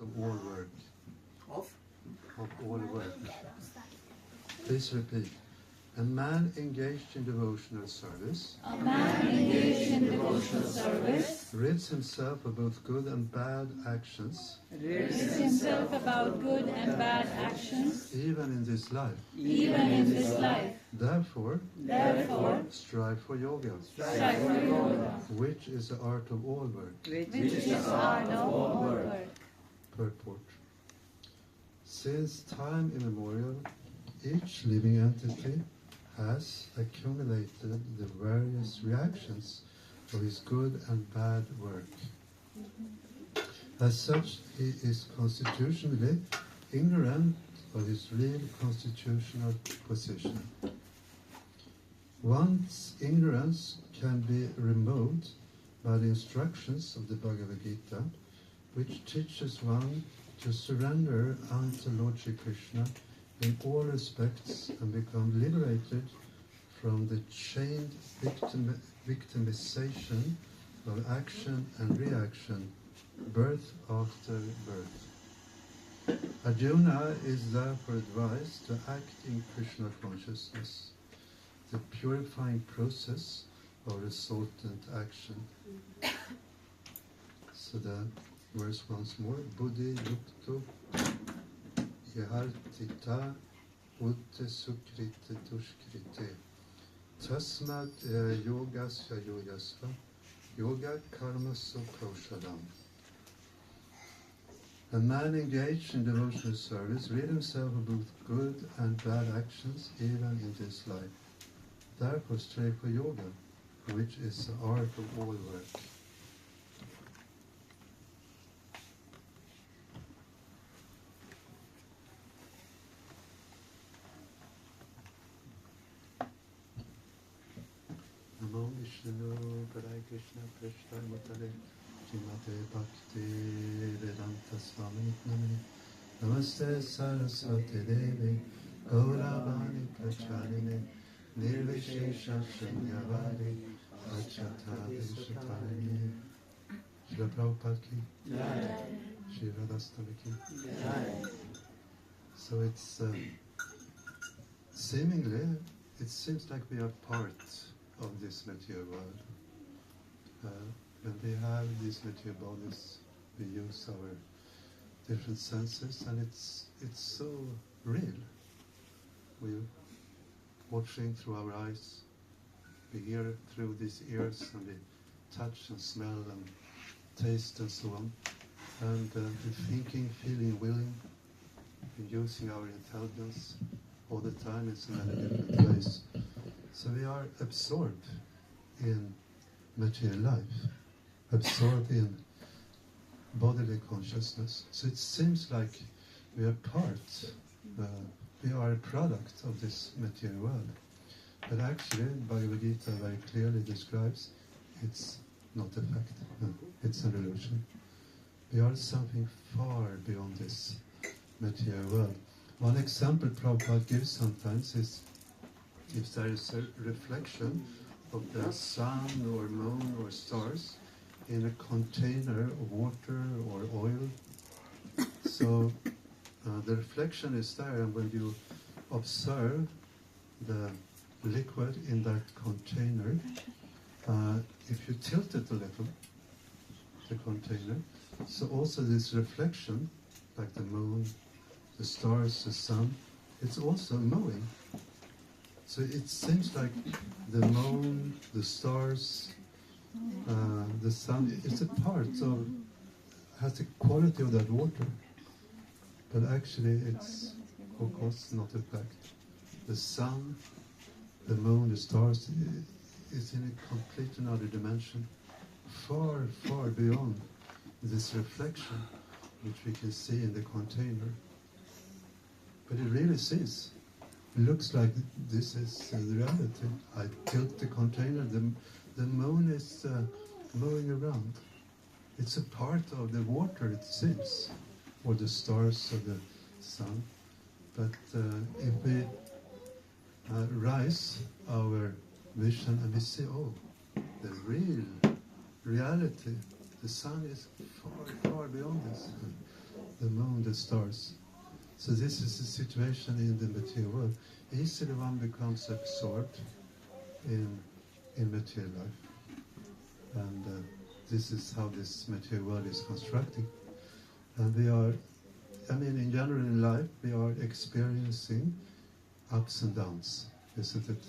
of all work. Of all work. Please repeat. A man engaged in devotional service. A man engaged in devotional service Rids himself of both good and bad actions. rids himself about good and bad actions, Even in this life. even in this life. Therefore, strive for yoga. Strive for yoga, Which is the art of all work. which is the art of all work. Purport. Since time immemorial, each living entity has accumulated the various reactions of his good and bad work. As such, he is constitutionally ignorant of his real constitutional position. One's ignorance can be removed by the instructions of the Bhagavad Gita, which teaches one to surrender unto Lord Shri Krishna in all respects and become liberated from the chained victimization of action and reaction, birth after birth. Arjuna is therefore advised to act in Krishna consciousness, the purifying process of resultant action. So the verse once more, Buddhi yukto Yahartita utte sukrite dushkrite tasmad yogasya yogasva yoga karmasu kaushalam. A man engaged in devotional service rid himself of both good and bad actions even in this life. Therefore strive for yoga, which is the art of all work. Namo Vishnu Padaya Krishna Prishna Mutale Srimate Bhakti Vedanta Swami Namini Namaste Saraswati Devi Gauravani Pracharine Nirvishesha Shunyavadi Achata Vishatani Srila Prabhupada ki Shri Radhashtami ki. So it's seemingly, it seems like we are part of this material world. When we have these material bodies, we use our different senses, and it's so real. We're watching through our eyes, we hear through these ears, and we touch and smell and taste and so on. And we're thinking, feeling, willing, we're using our intelligence all the time in so many different ways. So we are absorbed in material life, absorbed in bodily consciousness. So it seems like we are part, we are a product of this material world. But actually, Bhagavad Gita very clearly describes it's not a fact, it's an illusion. We are something far beyond this material world. One example Prabhupada gives sometimes is if there is a reflection of the sun or moon or stars in a container of water or oil. So the reflection is there, and when you observe the liquid in that container, if you tilt it a little, the container, so also this reflection, like the moon, the stars, the sun, it's also moving. So it seems like the moon, the stars, the sun, it's a part of, has the quality of that water. But actually it's, of course, not a fact. The sun, the moon, the stars, is in a complete another dimension, far, far beyond this reflection which we can see in the container. But it really is. It looks like this is the reality. I tilt the container, the moon is moving around. It's a part of the water, it seems, or the stars or the sun. But if we rise our vision and we see, oh, the real reality, the sun is far, far beyond this. the moon, the stars. So this is the situation in the material world. Easily one becomes absorbed in material life. And this is how this material world is constructed. And we are, in general in life, we are experiencing ups and downs, isn't it?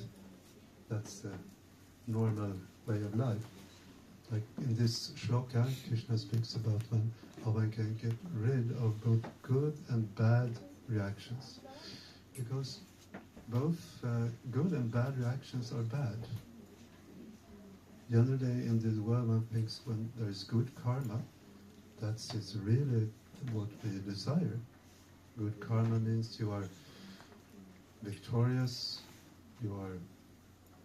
That's the normal way of life. Like in this shloka, Krishna speaks about how one can get rid of both good and bad reactions. Because both good and bad reactions are bad. Generally in this world one thinks when there is good karma, that's really what we desire. Good karma means you are victorious, you are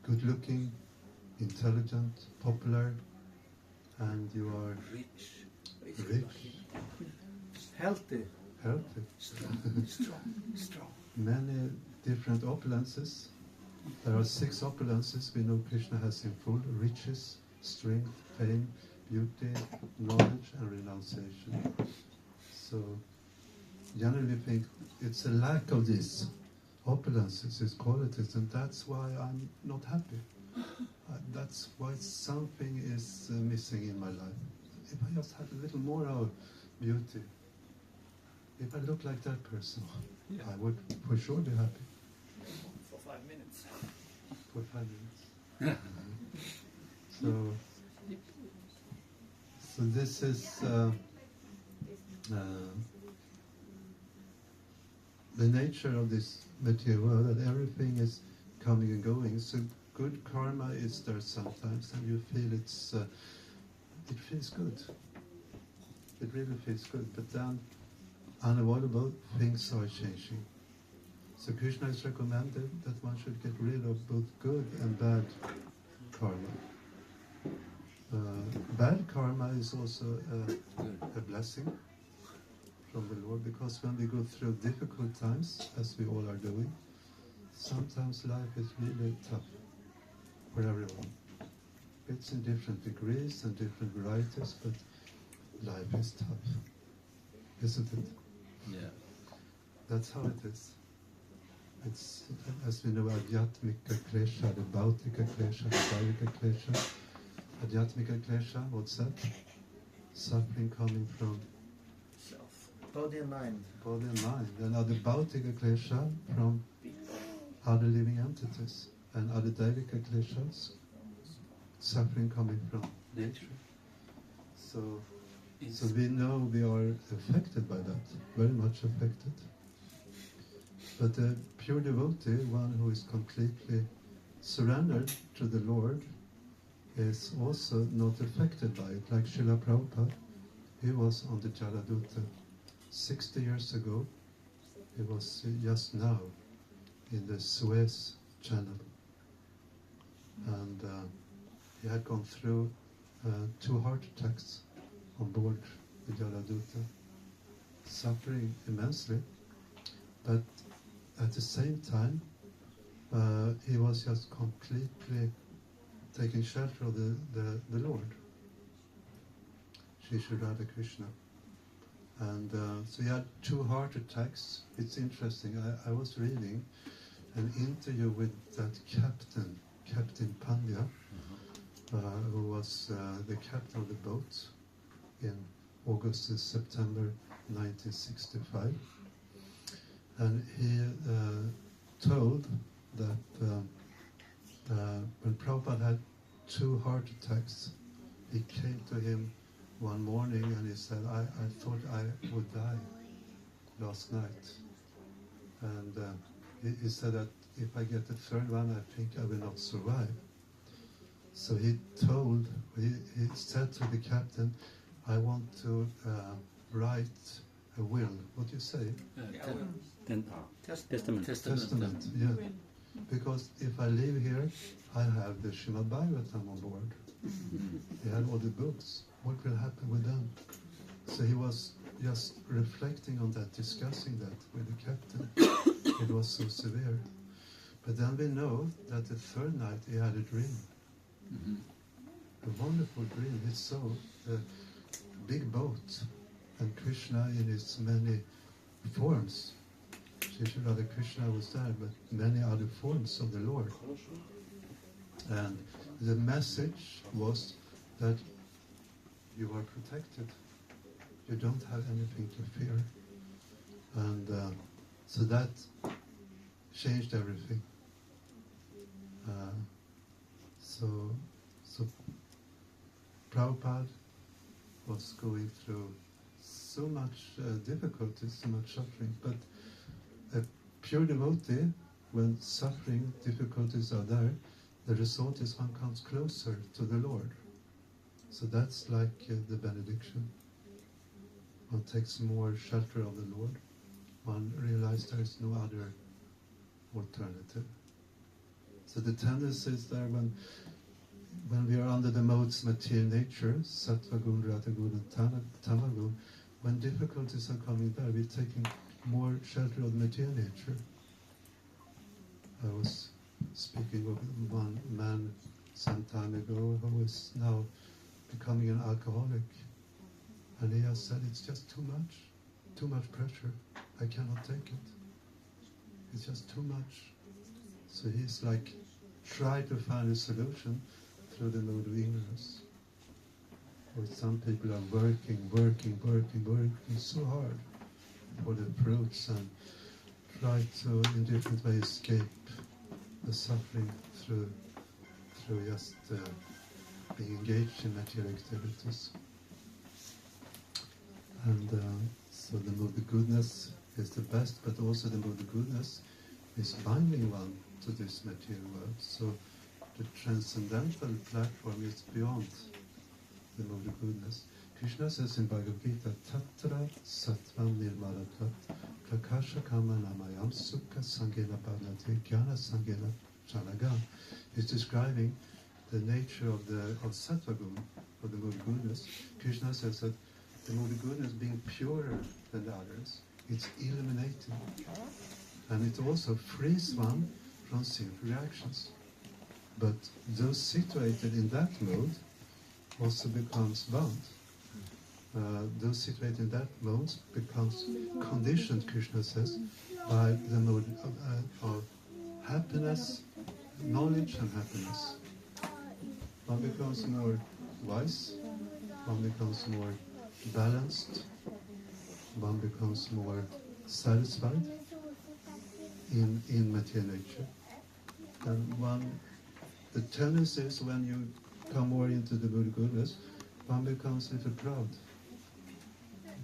good looking, intelligent, popular, and you are rich, healthy, strong. Many different opulences. There are 6 opulences we know Krishna has in full: riches, strength, fame, beauty, knowledge, and renunciation. So generally we think it's a lack of these opulences, these qualities, and that's why I'm not happy. That's why something is missing in my life. If I just had a little more of beauty, if I look like that person, I would for sure be happy. For 5 minutes. For 5 minutes. So this is the nature of this material world, that everything is coming and going. So good karma is there sometimes, and you feel it feels good. It really feels good. But then, unavoidable things are changing. So Krishna has recommended that one should get rid of both good and bad karma. Bad karma is also a blessing from the Lord, because when we go through difficult times, as we all are doing, sometimes life is really tough for everyone. It's in different degrees and different varieties, but life is tough, isn't it? Yeah. That's how it is. It's, as we know, Adhyatmika Klesha, the Bhautika Klesha, the Daivika Klesha. Adhyatmika Klesha, what's that? Suffering coming from Self. Body and mind. body and mind. And other Bhautika Klesha from other living entities. And other Daivika Kleshas, suffering coming from nature. So we know we are affected by that, very much affected. But a pure devotee, one who is completely surrendered to the Lord, is also not affected by it. Like Srila Prabhupada, he was on the Jaladuta 60 years ago. He was just now in the Suez Channel. And he had gone through 2 heart attacks on board the Jaladuta, suffering immensely. But at the same time, he was just completely taking shelter of the Lord, Shri Radha Krishna. And so he had 2 heart attacks. It's interesting, I was reading an interview with that Captain Pandya, who was the captain of the boat in August and September 1965. And he told that when Prabhupada had 2 heart attacks, he came to him one morning and he said, I thought I would die last night. And he said that if I get the 3rd one, I think I will not survive. So he said to the captain, I want to write a will. What do you say? Testament. Testament, yeah. Because if I live here, I have the Srimad Bhagavatam on board. He had all the books. What will happen with them? So he was just reflecting on that, discussing that with the captain. It was so severe. But then we know that the 3rd night he had a dream. A wonderful dream. He saw a big boat And Krishna in his many forms. Shri Radha Krishna was there, but many other forms of the Lord. And the message was that you are protected. You don't have anything to fear. And so that changed everything. So Prabhupada was going through so much difficulty, so much suffering, but a pure devotee, when suffering, difficulties are there, the result is one comes closer to the Lord. So that's like the benediction. One takes more shelter of the Lord. One realizes there is no other alternative. So the tendency is there when we are under the modes material nature, sattva gun, rata gun, and tama gun, when difficulties are coming there, we're taking more shelter of the material nature. I was speaking with one man some time ago who is now becoming an alcoholic. And he has said, it's just too much pressure. I cannot take it. It's just too much. So he's like, try to find a solution through the mode of ignorance. Or some people are working so hard for the fruits and try to, in different ways, escape the suffering through just being engaged in material activities. And so the mode of goodness is the best, but also the mode of goodness is binding one to this material world. So the transcendental platform is beyond the mode of goodness. Krishna says in Bhagavad Gita, Tatra Sattvam Nirmalatat Prakasha Kama Namayam Sukha Sangena Bhavati Jnana Sangena Chanagam. He's describing the nature of Sattva Gun, of the mode of goodness. Krishna says that the mode of goodness being purer than the others, it's illuminating. And it also frees one from sinful reactions. But those situated in that mode also becomes bound. Those situated in that mode becomes conditioned, Krishna says, by the mode of happiness, knowledge and happiness. One becomes more wise, one becomes more balanced, one becomes more satisfied in material nature. And the tendency is when you come more into the Buddha goodness, one becomes a little proud.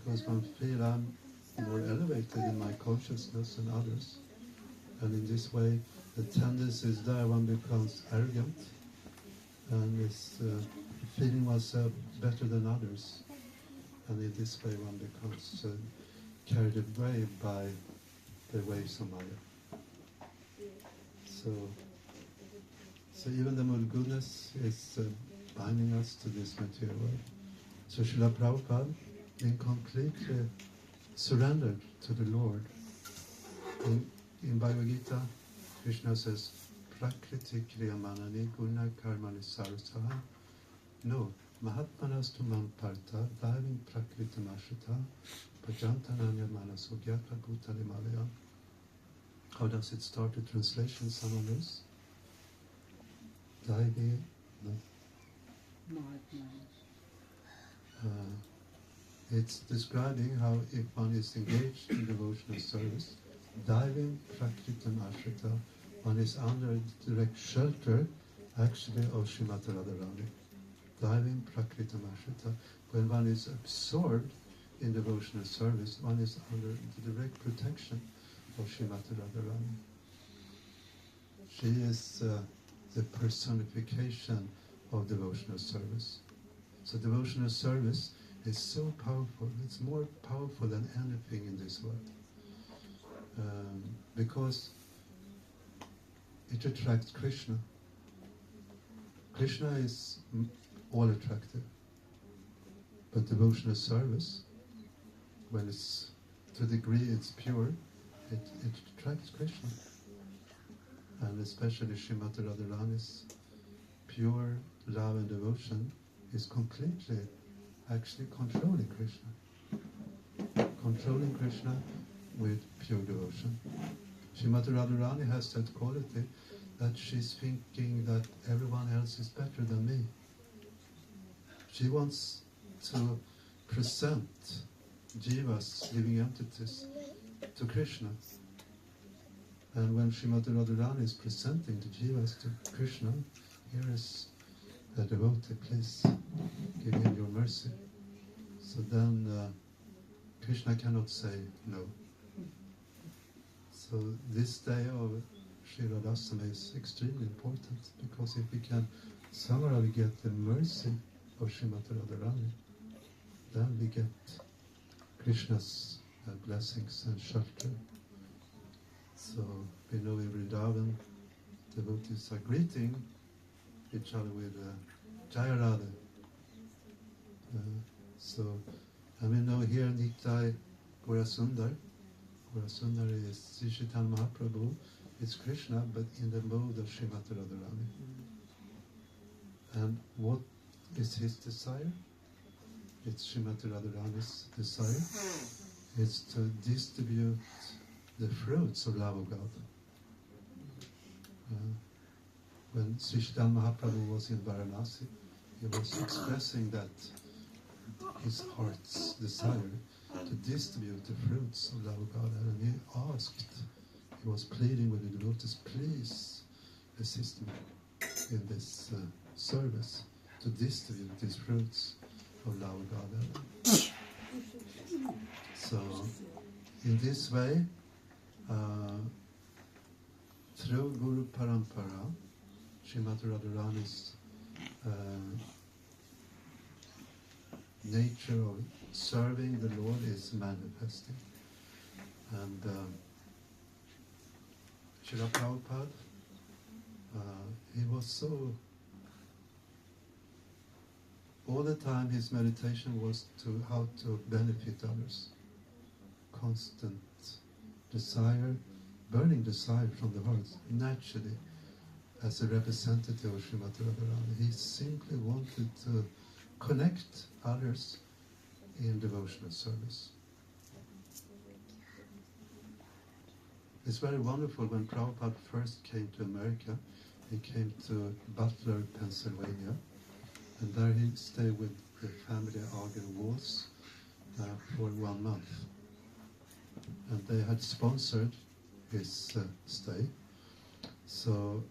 Because one feels I'm more elevated in my consciousness than others. And in this way, the tendency is there, one becomes arrogant and is feeling oneself better than others. And in this way, one becomes carried away by the waves of Maya. So even the mode of goodness is binding us to this material world. So Srila Prabhupada being completely surrendered to the Lord. In Bhagavad Gita, Krishna says, Prakriti kriyamanani guna karmani sarasaha. No, Mahatmanastu mamparta diving prakriti mashita pajantananya manasogyata bhutali malaya. How does it start, the translation, someone knows? Diving, no. It's describing how if one is engaged in devotional service, diving prakritam ashrita, one is under direct shelter, actually, of Srimati Radharani. Diving prakritam ashrita. When one is absorbed in devotional service, one is under the direct protection of Srimati Radharani. She is the personification of devotional service. So devotional service is so powerful. It's more powerful than anything in this world. Because it attracts Krishna. Krishna is all attractive. But devotional service, when it's to the degree it's pure, it attracts Krishna. And especially Srimati Radharani's pure love and devotion is completely actually controlling Krishna. controlling Krishna with pure devotion. Srimati Radharani has that quality that she's thinking that everyone else is better than me. She wants to present jivas, living entities, to Krishna. And when Srimati Radharani is presenting the jivas to Krishna, here is a devotee, please give him your mercy. So then Krishna cannot say no. So this day of Sri Radhashtami is extremely important, because if we can somehow get the mercy of Srimati Radharani, then we get Krishna's blessings and shelter. So we know in Vrindavan, devotees are greeting each other with Jaya Radha. And we know here Nitai Gaurasundar. Gaurasundar is Sri Chaitanya Mahaprabhu. It's Krishna, but in the mode of Srimati Radharani. And what is his desire? It's Srimati Radharani's desire. It's to distribute the fruits of love of God. When Sri Chaitanya Mahaprabhu was in Varanasi, he was expressing that his heart's desire to distribute the fruits of love of God, and he asked, he was pleading with the devotees, please assist me in this service to distribute these fruits of love of God. So, in this way, through Guru Parampara, Srimati Radharani's nature of serving the Lord is manifesting. And Srila Prabhupada, he was so, all the time his meditation was to how to benefit others. Constant desire, burning desire from the heart, naturally, as a representative of Srimati Radharani. He simply wanted to connect others in devotional service. It's very wonderful. When Prabhupada first came to America, he came to Butler, Pennsylvania, and there he stayed with the family Agarwals for 1 month. And they had sponsored his stay. So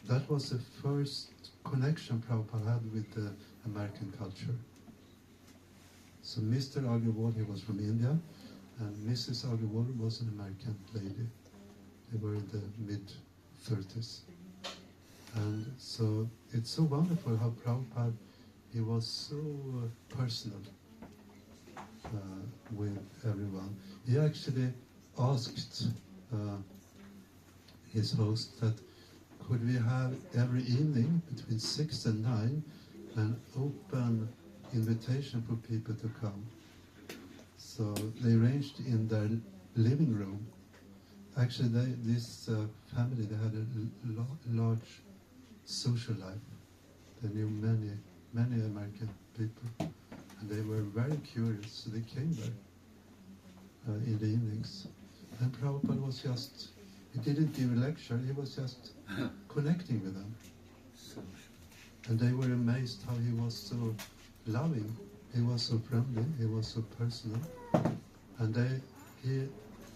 that was the first connection Prabhupada had with the American culture. So Mr. Agarwal, he was from India, and Mrs. Agarwal was an American lady. They were in the mid-30s. And so it's so wonderful how Prabhupada, he was so personal with everyone. He actually asked his host that could we have every evening between 6 and 9 an open invitation for people to come. So they arranged in their living room. Actually, this family, they had a large social life. They knew many American people, and they were very curious, so they came there in the evenings. And Prabhupada was just, he didn't give a lecture, he was just connecting with them. And they were amazed how he was so loving, he was so friendly, he was so personal. And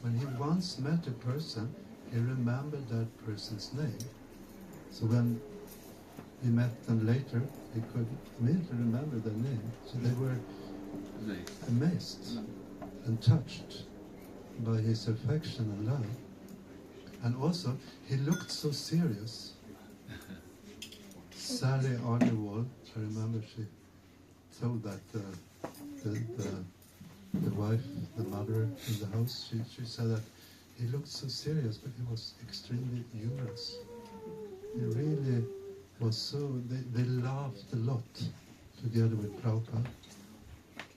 when he once met a person, he remembered that person's name. So when he met them later, he could immediately remember their name. So they were amazed and touched by his affection and love. And also, he looked so serious. Sally Agarwal, I remember she told that the wife, the mother in the house, she said that he looked so serious, but he was extremely humorous. He really was so, they laughed a lot together with Prabhupada,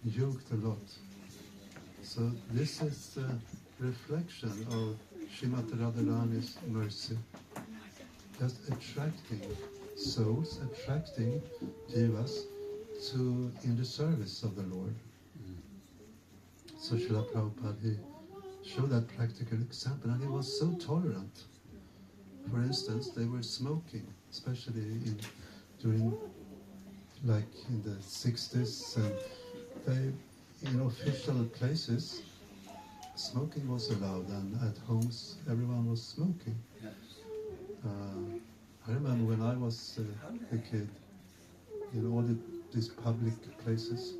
joked a lot. So this is a reflection of Srimati Radharani's mercy, just attracting souls, attracting jivas in the service of the Lord. So Srila Prabhupada, he showed that practical example, and he was so tolerant. For instance, they were smoking, especially during, like in the 60s, and they, in official places, smoking was allowed, and at homes everyone was smoking. I remember when I was a kid, in all these public places,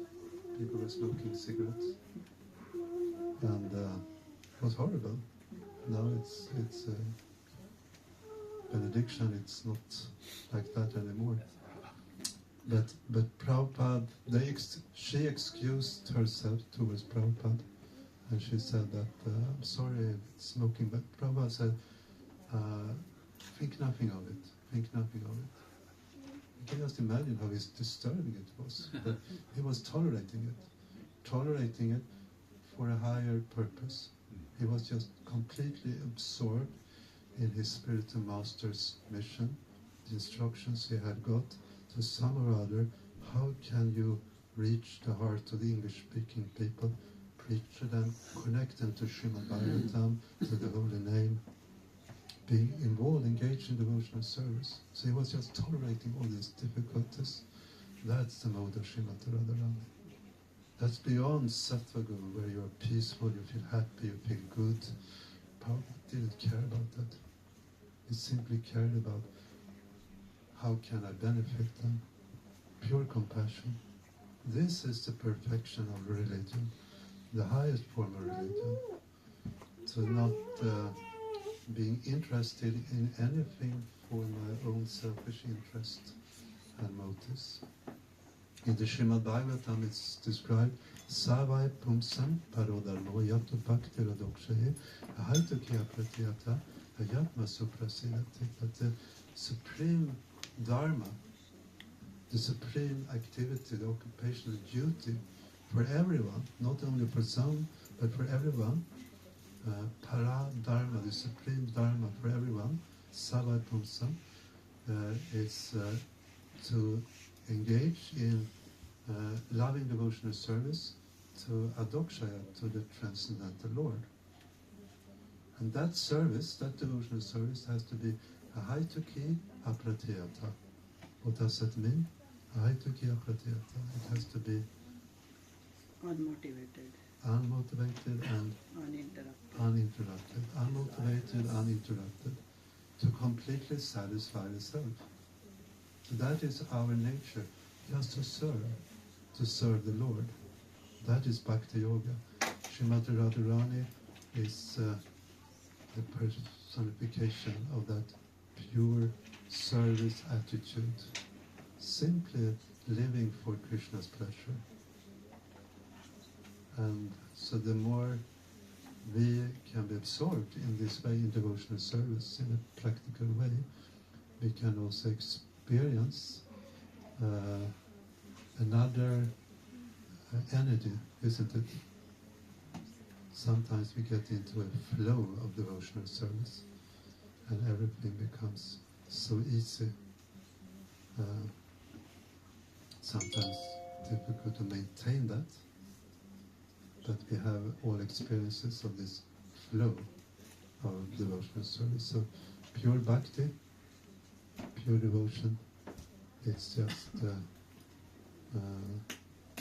people were smoking cigarettes, and it was horrible. Now it's benediction. It's not like that anymore. But Prabhupada, she excused herself towards Prabhupada, and she said that I'm sorry it's smoking, but Prabhupada said, think nothing of it. Think nothing of it. You can just imagine how disturbing it was. But he was tolerating it for a higher purpose. He was just completely absorbed in his spiritual master's mission, the instructions he had got to some or other. How can you reach the heart of the English-speaking people, preach to them, connect them to Srimad Bhagavatam, to the holy name, being involved, engaged in devotional service. So he was just tolerating all these difficulties. That's the mode of Srimati Radharani. That's beyond Sattva Guru, where you're peaceful, you feel happy, you feel good. Prabhupada didn't care about that. He simply cared about how can I benefit them. Pure compassion. This is the perfection of religion, the highest form of religion. So not being interested in anything for my own selfish interest and motives. In the Srimad Bhagavatam it's described Savai Pumsam Parodharmo Yato Bhakti Radokshaye Ahaitukiya Pratyata Ayatma Suprasilati, that the supreme dharma, the supreme activity, the occupational duty for everyone, not only for some, but for everyone, para dharma, the supreme dharma for everyone, Savai Pumsam, is to engage in loving devotional service to Adokshaya, to the Transcendental Lord. And that service, that devotional service, has to be ahaituki apratiyata. What does that mean? Ahaituki apratiyata. It has to be unmotivated and uninterrupted. Unmotivated, uninterrupted. To completely satisfy the self. So that is our nature, just to serve the Lord. That is Bhakti Yoga. Srimati Radharani is the personification of that pure service attitude, simply living for Krishna's pleasure. And so the more we can be absorbed in this way in devotional service in a practical way, we can also experience another energy, isn't it? Sometimes we get into a flow of devotional service and everything becomes so easy. Sometimes difficult to maintain that, but we have all experiences of this flow of devotional service. So pure bhakti, pure devotion, it's just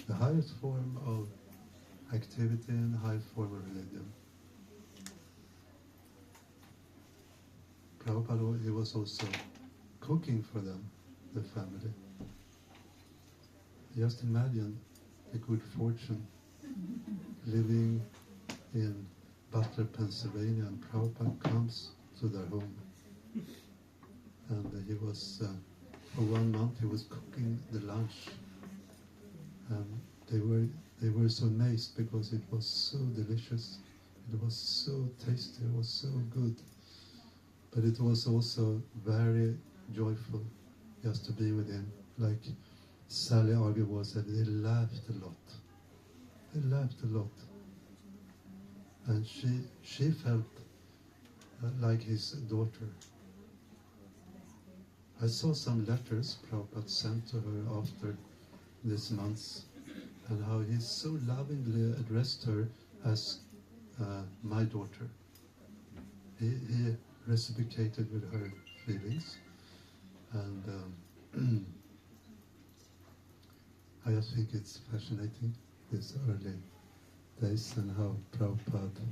the highest form of activity and the highest form of religion. Prabhupada, he was also cooking for them, the family. Just imagine the good fortune living in Butler, Pennsylvania, and Prabhupada comes to their home. And he was, for 1 month, he was cooking the lunch. And they were so amazed because it was so delicious. It was so tasty, it was so good. But it was also very joyful just to be with him. Like Sally Argewald said, they laughed a lot. They laughed a lot. And she felt like his daughter. I saw some letters Prabhupada sent to her after this month, and how he so lovingly addressed her as my daughter. He reciprocated with her feelings, and I just think it's fascinating, these early days, and how Prabhupada,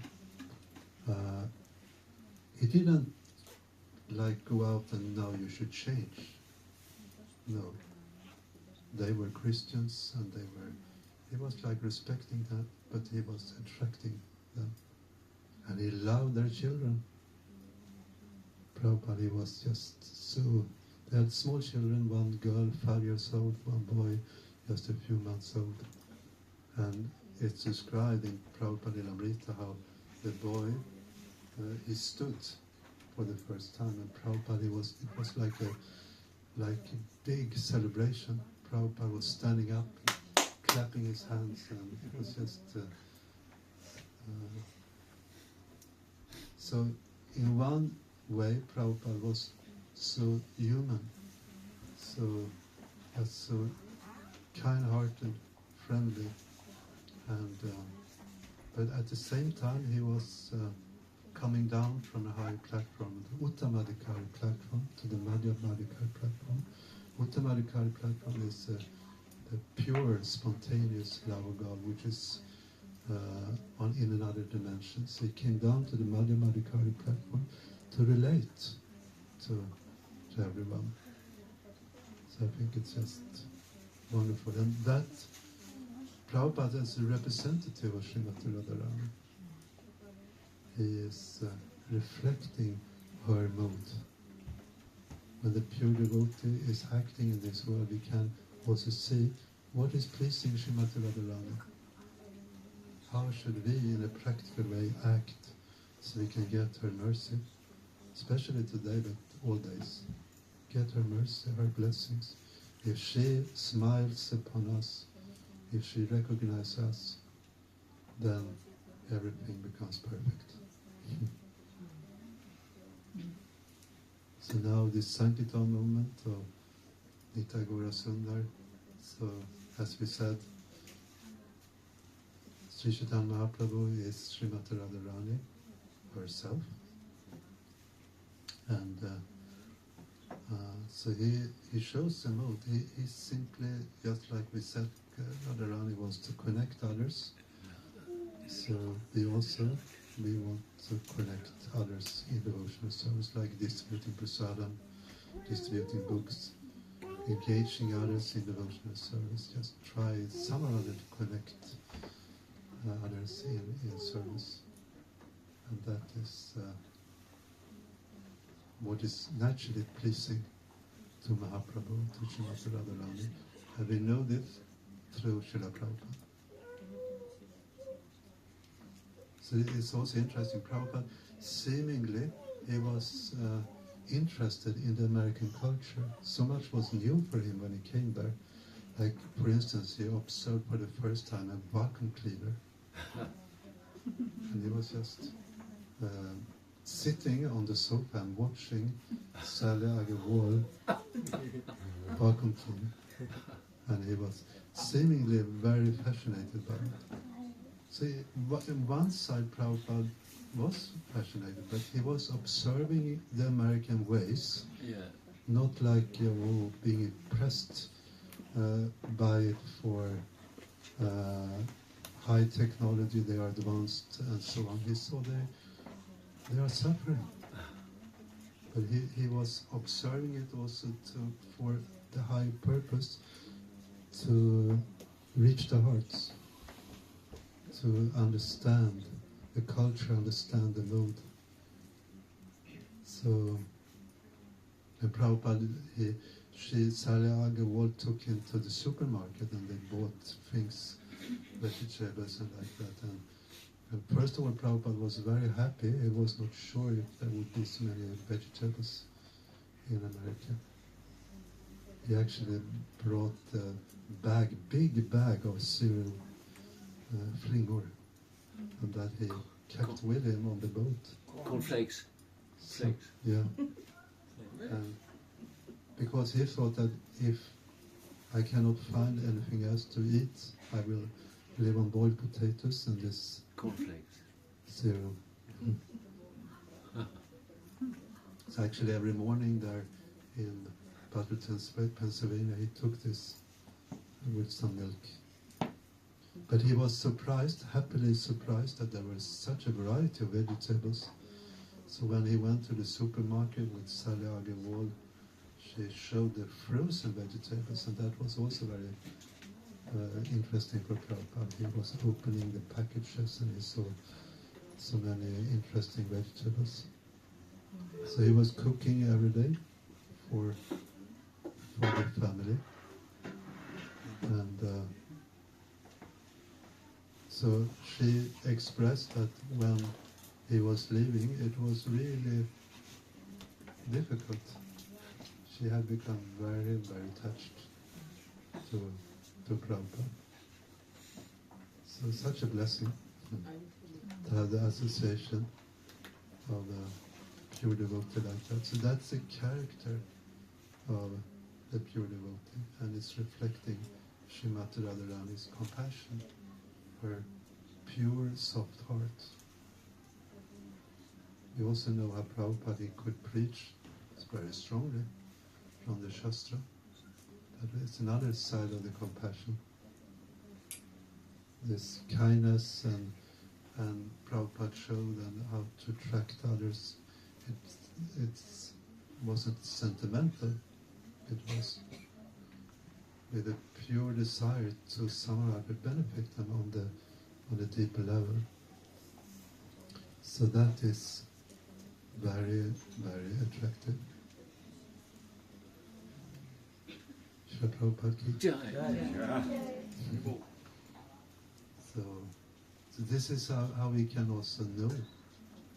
he didn't like go out and now you should change. No. They were Christians and he was like respecting that, but he was attracting them. And he loved their children. Prabhupada, he was just so, they had small children, one girl 5 years old, one boy just a few months old. And it's described in Prabhupada Lamrita how the boy, he stood for the first time, and Prabhupada, it was like a big celebration. Prabhupada was standing up, clapping his hands, and it was just... so in one way, Prabhupada was so human, so kind-hearted, friendly, and but at the same time he was coming down from a high platform, the Uttamadhikari platform, to the Madhyamadhikari platform. Uttamadhikari platform is the pure, spontaneous love of God, which is in another dimension. So he came down to the Madhyamadhikari platform to relate to everyone. So I think it's just wonderful. And that, Prabhupada is a representative of Srimati Radharani. He is reflecting her mood. When the pure devotee is acting in this world, we can also see what is pleasing Srimati Radharani. How should we, in a practical way, act so we can get her mercy, especially today, but all days. Get her mercy, her blessings. If she smiles upon us, if she recognizes us, then everything becomes perfect. So now this Sankirtan movement of Nitya Gaura Sundar, so as we said, Sri Chaitanya Mahaprabhu is Srimati Radharani herself, and so he shows the mode. He simply, just like we said, Radharani wants to connect others, so we want to connect others in devotional service, like distributing prasadam, distributing books, engaging others in devotional service. Just try somehow to connect others in service. And that is what is naturally pleasing to Mahaprabhu, to Srimati Radharani. And we know this through Srila Prabhupada. So it's also interesting, Prabhupada, seemingly he was interested in the American culture. So much was new for him when he came there. Like, for instance, he observed for the first time a vacuum cleaner. And he was just sitting on the sofa and watching Sally Agarwal vacuum clean. And he was seemingly very fascinated by it. So on one side, Prabhupada was fascinated, but he was observing the American ways, not like being impressed by it for high technology, they are advanced and so on. He saw they are suffering. But he was observing it also for the high purpose, to reach the hearts, to understand the culture, understand the mood. So, and Prabhupada, Sally Agarwal took him to the supermarket and they bought things, vegetables and like that. And first of all, Prabhupada was very happy. He was not sure if there would be so many vegetables in America. He actually brought a big bag of cereal flingor, and that he kept with him on the boat. Cornflakes. So, yeah. And because he thought that if I cannot find anything else to eat, I will live on boiled potatoes and this Cornflakes. 0. So actually every morning there in Butlerton, Pennsylvania, he took this with some milk. But he was surprised, happily surprised, that there was such a variety of vegetables. So when he went to the supermarket with Sally Agewald, she showed the frozen vegetables, and that was also very interesting for Prabhupada. He was opening the packages and he saw so many interesting vegetables. So he was cooking every day for the family. And so she expressed that when he was leaving, it was really difficult. She had become very, very attached to Prabhupada. So such a blessing to have the association of a pure devotee like that. So that's the character of the pure devotee, and it's reflecting Srimati Radharani's compassion, her pure, soft heart. You also know how Prabhupada could preach very strongly from the Shastra. That is another side of the compassion. This kindness and Prabhupada showed and how to attract others. It wasn't sentimental. It was with a pure desire to somehow benefit them on the deeper level. So that is very, very attractive. Srila Prabhupada ki jai. So this is how we can also know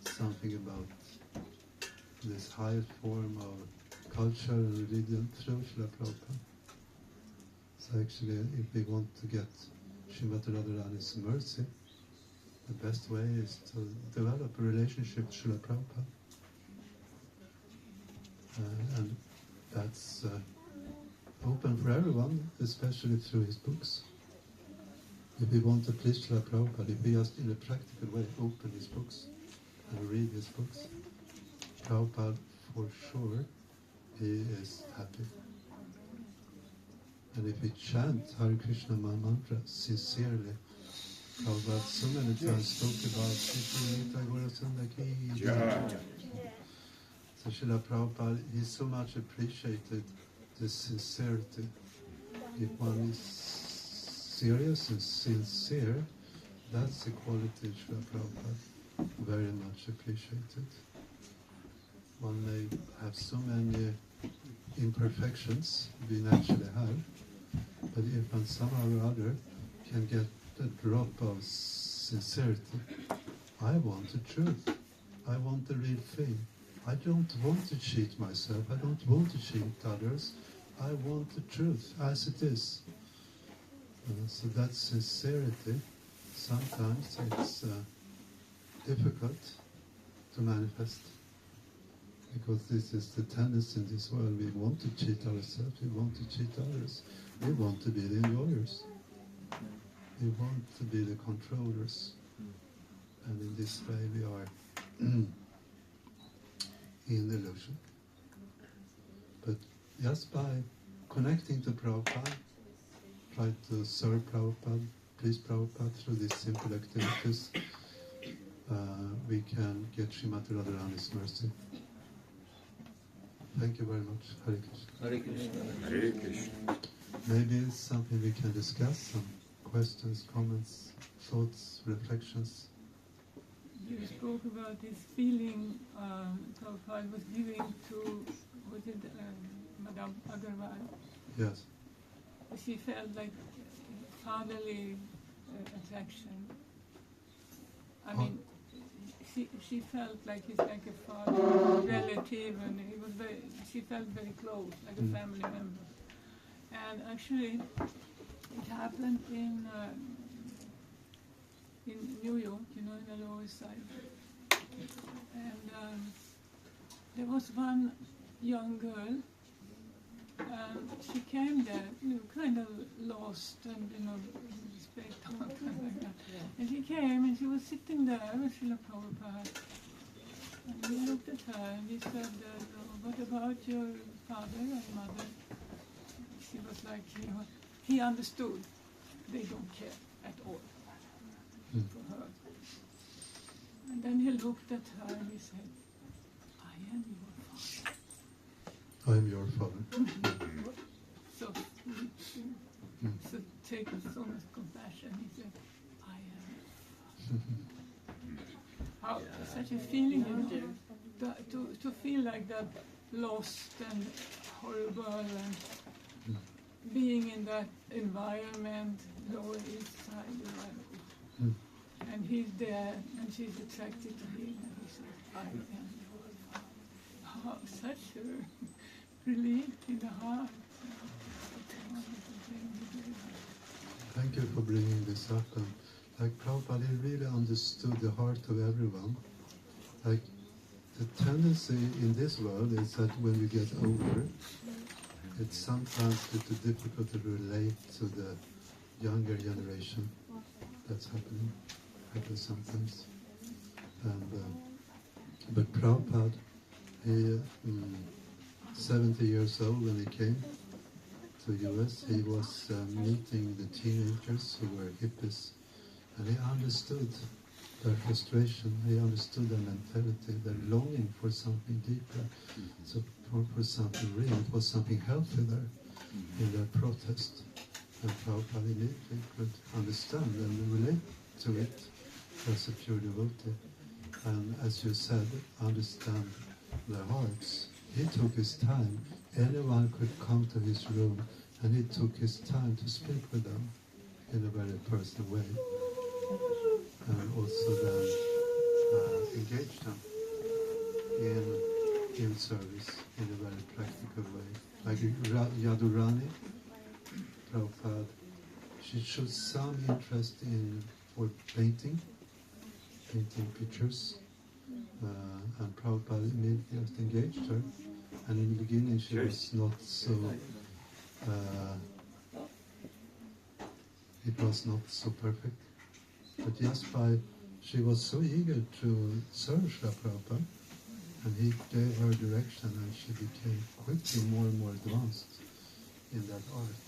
something about this higher form of culture and religion through Srila Prabhupada. So actually, if we want to get Srimati Radharani's mercy, the best way is to develop a relationship with Srila Prabhupada. And that's open for everyone, especially through his books. If we want to please Srila Prabhupada, if we just in a practical way open his books and read his books, Prabhupada for sure, he is happy. And if we chant Hare Krishna mantra sincerely, Prabhupada so many times spoke about Krishna Gora Sundaki. So Srila Prabhupada, he so much appreciated the sincerity. If one is serious and sincere, that's the quality Srila Prabhupada very much appreciated. One may have so many imperfections we naturally have, but if one somehow or other can get a drop of sincerity, I want the truth, I want the real thing. I don't want to cheat myself, I don't want to cheat others, I want the truth as it is. So that sincerity, sometimes it's difficult to manifest, because this is the tendency in this world. We want to cheat ourselves, we want to cheat others, we want to be the enjoyers, we want to be the controllers, and in this way we are in illusion. But just by connecting to Prabhupada, try to serve Prabhupada, please Prabhupada through these simple activities, we can get Srimati Radharani's mercy. Thank you very much. Hare Krishna. Hare Krishna. Hare Krishna. Maybe it's something we can discuss, some questions, comments, thoughts, reflections. You spoke about this feeling Prabhupada was giving to, was it Madame Agarwal? Yes. She felt like fatherly attraction. I mean, she felt like he's like a father, relative, and he was she felt very close, like a family member. And actually, it happened in New York, in the Lower East Side. And there was one young girl, and she came there, kind of lost and, they talked like that. And he came and she was sitting there with Srila Prabhupada. And he looked at her and he said, what about your father and mother? She was like, he understood. They don't care at all for her. And then he looked at her and he said, I am your father. I am your father. So, so take so much compassion. He said, I am. How, such a feeling, to feel like that, lost and horrible, and being in that environment, Lower East Side, and he's there, and she's attracted to him, and he says, I am your father. Oh, such a relief in the heart. Thank you for bringing this up. And like Prabhupada, he really understood the heart of everyone. Like the tendency in this world is that when we get older, it's sometimes a little difficult to relate to the younger generation. That's happens sometimes. And but Prabhupada, he 70 years old when he came to US, he was meeting the teenagers who were hippies, and he understood their frustration, he understood their mentality, their longing for something deeper, so for something real. It was something healthy there in their protest. And Prabhupada immediately could understand and relate to it as a pure devotee. And as you said, understand their hearts. He took his time. Anyone could come to his room, and he took his time to speak with them in a very personal way. And also then engage them in service in a very practical way. Like Yadurani, Prabhupada, she showed some interest for painting pictures, and Prabhupada immediately just engaged her. And in the beginning she was not so, it was not so perfect. But she was so eager to serve Srila Prabhupada, and he gave her direction, and she became quickly more and more advanced in that art.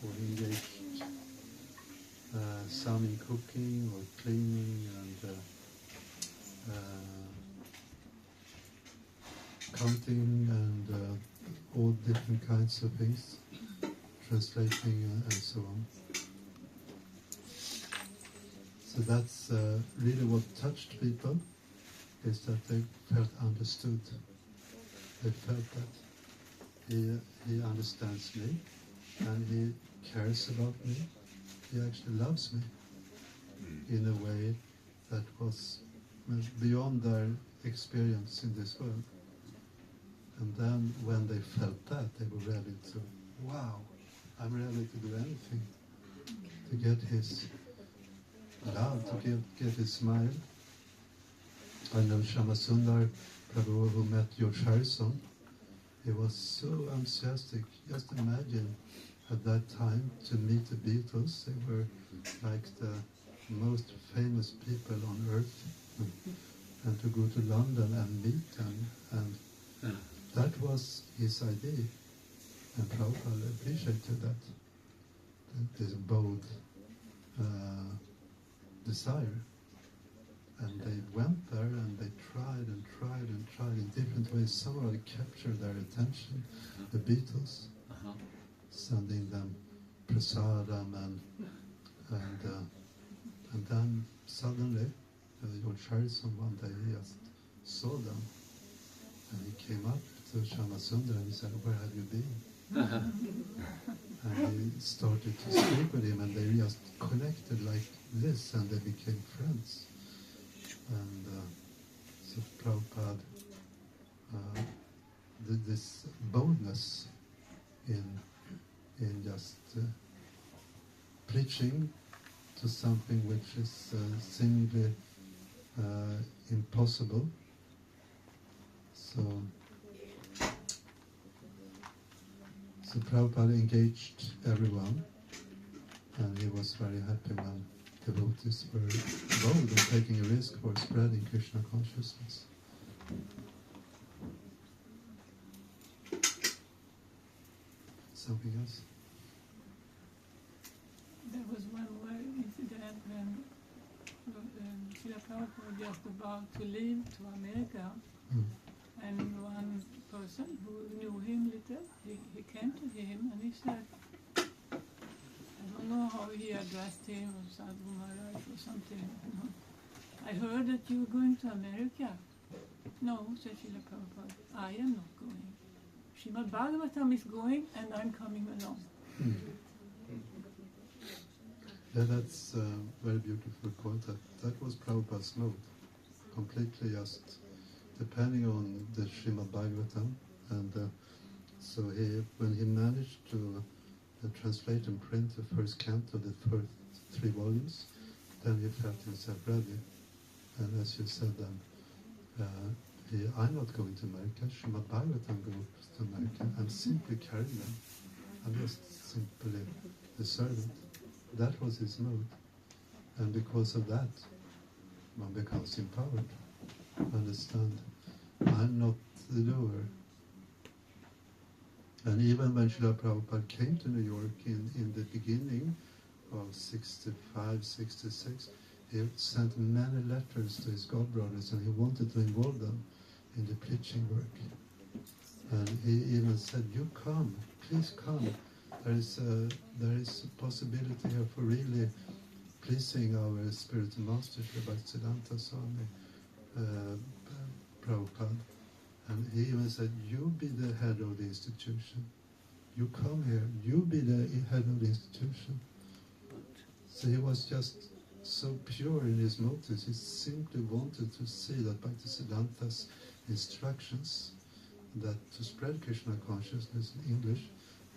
Or engaged some in cooking or cleaning and counting and all different kinds of things, translating and so on. So that's really what touched people, is that they felt understood. They felt that he understands me, and he cares about me. He actually loves me in a way that was beyond their experience in this world. And then when they felt that, they were ready to, wow, I'm ready to do anything to get his love, to get his smile. I know Shyamasundar Prabhu, who met George Harrison. He was so enthusiastic. Just imagine at that time to meet the Beatles. They were like the most famous people on earth. And to go to London and meet them. And that was his idea. And Prabhupada appreciated that. This bold desire. And they went there and they tried and tried and tried in different ways. Somehow they captured their attention, the Beatles, sending them prasadam and then suddenly George Harrison one day he just saw them and he came up to Shyamasundar and he said, "Where have you been?" And he started to speak with him and they just connected like this and they became friends. And so Prabhupada, this boldness in just preaching to something which is seemingly impossible. So Prabhupada engaged everyone, And he was very happy when devotees were bold in taking a risk for spreading Krishna consciousness. Something else? There was one more incident when Srila Prabhupada was just about to leave to America, and one person who knew him little, he came to him and he said, I don't know how he addressed him, or Sadhu Maharaj or something. I heard that you were going to America. No, said Srila Prabhupada, I am not going. Srimad Bhagavatam is going and I'm coming along. Yeah, that's a very beautiful point. That was Prabhupada's mode. Completely just depending on the Srimad Bhagavatam. And so when he managed to translate and print the first canto of the first 3 volumes, then he felt himself ready. And as you said then, I'm not going to America, Srimad Bhagavatam goes to America. I'm simply carrying them. I'm just simply the servant. That was his mode. And because of that, one becomes empowered. Understand, I'm not the doer. And even when Srila Prabhupada came to New York in the beginning of 65, 66, he sent many letters to his godbrothers and he wanted to involve them in the preaching work. And he even said, you come, please come. There is a possibility here for really pleasing our spiritual master, Sri Bhaktisiddhanta Swami Prabhupada. And he even said, you be the head of the institution. You come here, you be the head of the institution. So he was just so pure in his motives. He simply wanted to see that Bhaktisiddhanta's instructions that to spread Krishna consciousness in English,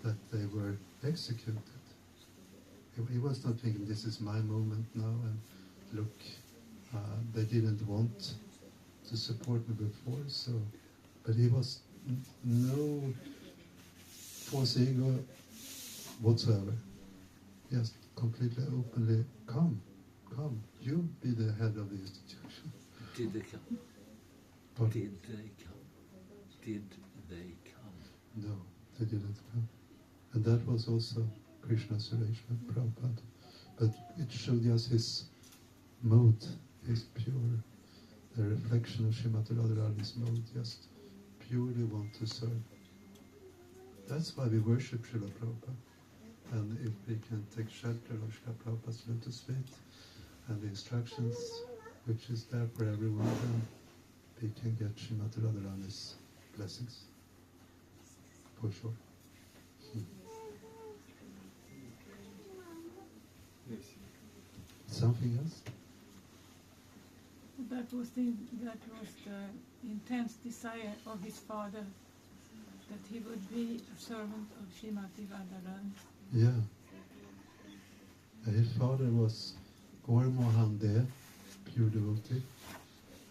that they were executed. He was not thinking, this is my moment now, and look, they didn't want to support me before, so, but he was no false ego whatsoever. Just completely openly, come, you be the head of the institution. Did they come? Pardon? Did they come? Did they come? No, they didn't come. And that was also Krishna's arrangement, Prabhupada. But it showed us his mode, his pure, the reflection of Srimati Radharani's mode, just purely want to serve. That's why we worship Srila Prabhupada. And if we can take shelter of Srila Prabhupada's lotus feet and the instructions, which is there for everyone, then we can get Srimati Radharani's blessings, for sure. Something else? That was the intense desire of his father, that he would be a servant of Srimati Radharani. Yeah. His father was Gaur Mohan De, pure devotee.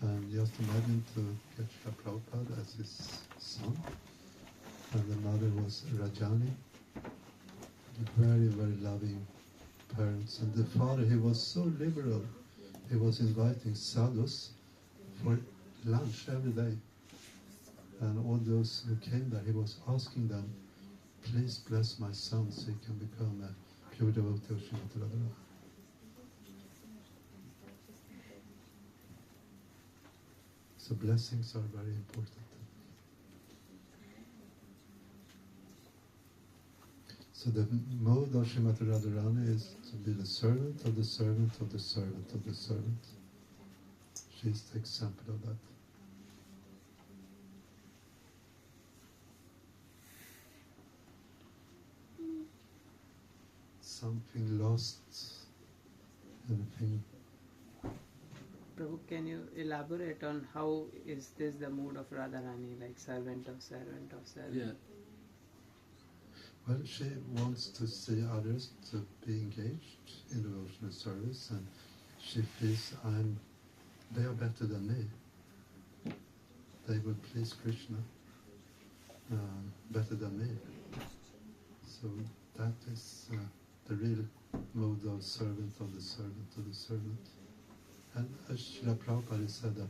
And just imagine to get Srila Prabhupada as his son. And the mother was Rajani. Very, very loving parents. And the father, he was so liberal. He was inviting sadhus for lunch every day. And all those who came there, he was asking them, please bless my son so he can become a pure devotee of Srimati Radharani. So blessings are very important. So the mode of Srimati Radharani is to be the servant of the servant of the servant of the servant. She is the example of that. Something lost, anything. Prabhu, can you elaborate on how is this the mood of Radharani, like servant of servant of servant? Yeah. Well, she wants to see others to be engaged in devotional service, and she feels they are better than me. They will please Krishna better than me. So that is the real mode of servant of the servant of the servant. And Srila Prabhupada said that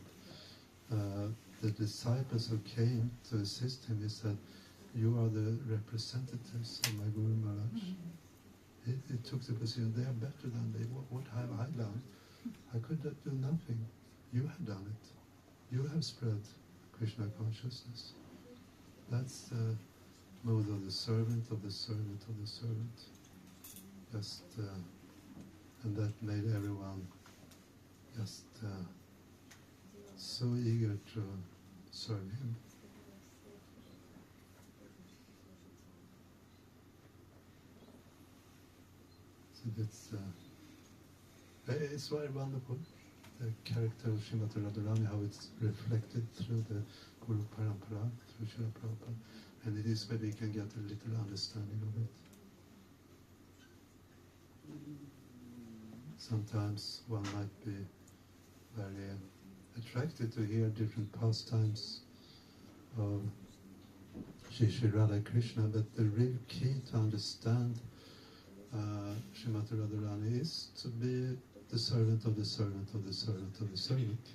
the disciples who came to assist him, he said, you are the representatives of my Guru Maharaj. He took the position, they are better than me. What have I done? I could do nothing. You have done it. You have spread Krishna consciousness. That's the mode of the servant of the servant of the servant. Just, and that made everyone just so eager to serve him. So it's very wonderful, the character of Srimati Radharani, how it's reflected through the Guru Parampara, through Srila Prabhupada, and it is where we can get a little understanding of it. Sometimes one might be very attracted to hear different pastimes of Shri Radha Krishna, but the real key to understand Srimati Radharani is to be the servant of the servant of the servant of the servant,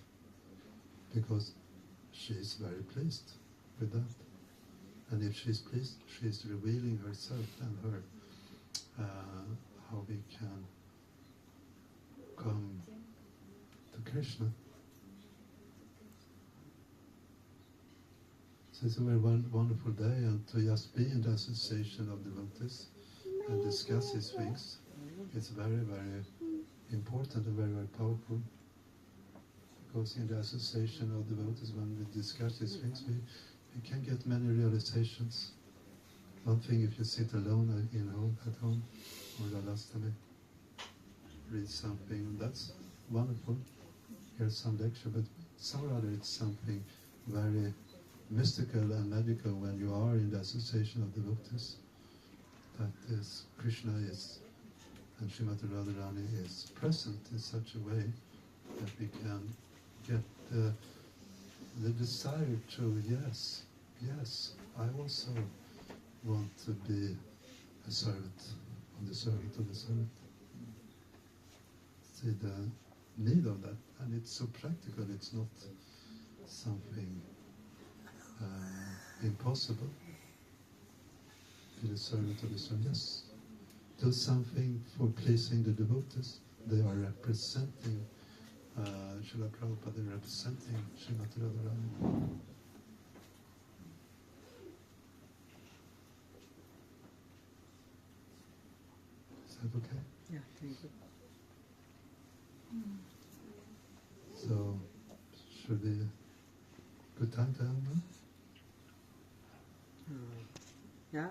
because she is very pleased with that. And if she is pleased, she is revealing herself and her how we can come to Krishna. So it's a very wonderful day, and to just be in the association of devotees and discuss these things, it's very, very important and very, very powerful. Because in the association of devotees, when we discuss these things, we can get many realizations. One thing, if you sit alone at home, or Radhashtami, read something, that's wonderful, hear some lecture, but somehow it's something very mystical and magical when you are in the association of devotees. That is, Krishna is, and Srimati Radharani is present in such a way that we can get the desire to, yes, I also want to be a servant of the servant of the servant. See the need of that, and it's so practical, it's not something impossible. Be the servant of the servant, yes. Do something for pleasing the devotees. They are representing Srila Prabhupada, they are representing Srimati Radharani. Is that okay? Yeah, thank you. So, should we good time to end now?